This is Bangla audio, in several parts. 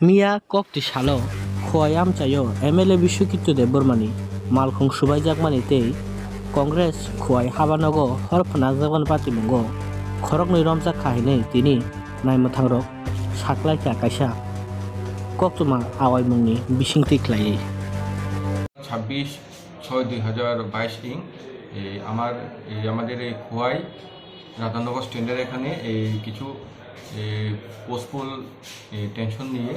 मिया कक्ति सालो खयाम चायो एमएलए विश्वकित्तु देबबर्मानी मालखं सुबाइजाकमानी तै कंग्रेस खुवाई हाबानगो हरफना जागन पार्टी मंगो खरकनै रमजा खाहैनै तिनि नायमथांरक साख्लायखा कायसा कक्तमा आवाय मुंनि बिसिंथि ख्लायै 26/6/2022 ইং আমাদের এই খোয়াই রাধানগর স্ট্যান্ডের এখানে এই কিছু পোস্টপোল টেনশন নিয়ে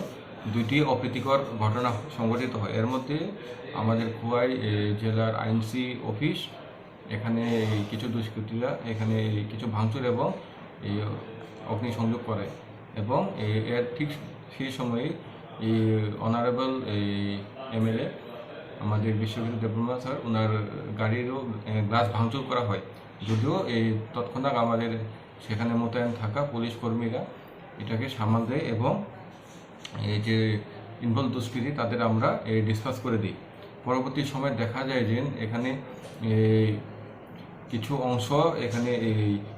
দুইটি অপ্রীতিকর ঘটনা সংঘটিত হয়। এর মধ্যে আমাদের খোয়াই জেলার আইনসি অফিস এখানে কিছু দুষ্কৃতীরা এখানে কিছু ভাঙচুর এবং অগ্নিসংযোগ করে এবং এর ঠিক সেই সময়ে এই অনারেবল এমএলএ আমাদের বিশ্ববিদ্যালয় দেববর্মা স্যার ওনার গাড়িরও গ্লাস ভাঙচুর করা হয়। যদিও এই তৎক্ষণাৎ আমাদের সেখানে মোতায়েন থাকা পুলিশ কর্মীরা এটাকে সামাল দেয় এবং এই যে ইনভলভ দুষ্কৃতী তাদের আমরা ডিসপাস করে দিই। পরবর্তী সময় দেখা যায় যে এখানে কিছু অংশ এখানে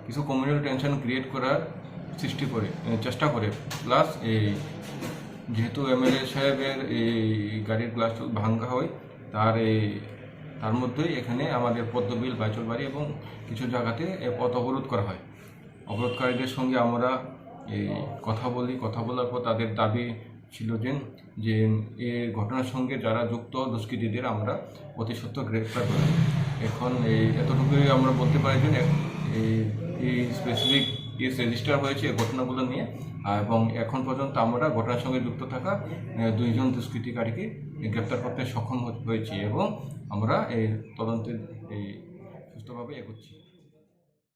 কিছু কমিউনাল টেনশন ক্রিয়েট করার চেষ্টা করে প্লাস যেহেতু এমএলএ সাহেবের এই গাড়ির গ্লাস ভাঙা হয় তার মধ্যেই এখানে আমাদের পদ্মবিল বাইচলবাড়ি এবং কিছু জায়গাতে পথ অবরোধ করা হয়। অবরোধকারীদের সঙ্গে আমরা কথা বলার পর তাদের দাবি ছিল যে এই ঘটনার সঙ্গে যারা যুক্ত দুষ্কৃতীদের আমরা অতি সত্বর গ্রেফতার করি। এখন এতটুকুই আমরা বলতে পারি যে এই স্পেসিফিক কেস রেজিস্টার হয়েছে এই ঘটনাগুলো নিয়ে এবং এখন পর্যন্ত আমরা ঘটনার সঙ্গে যুক্ত থাকা দুইজন দুষ্কৃতিকারীকে গ্রেপ্তার করতে সক্ষম হয়েছি এবং আমরা এই তদন্তে সুস্থভাবে এগোচ্ছি।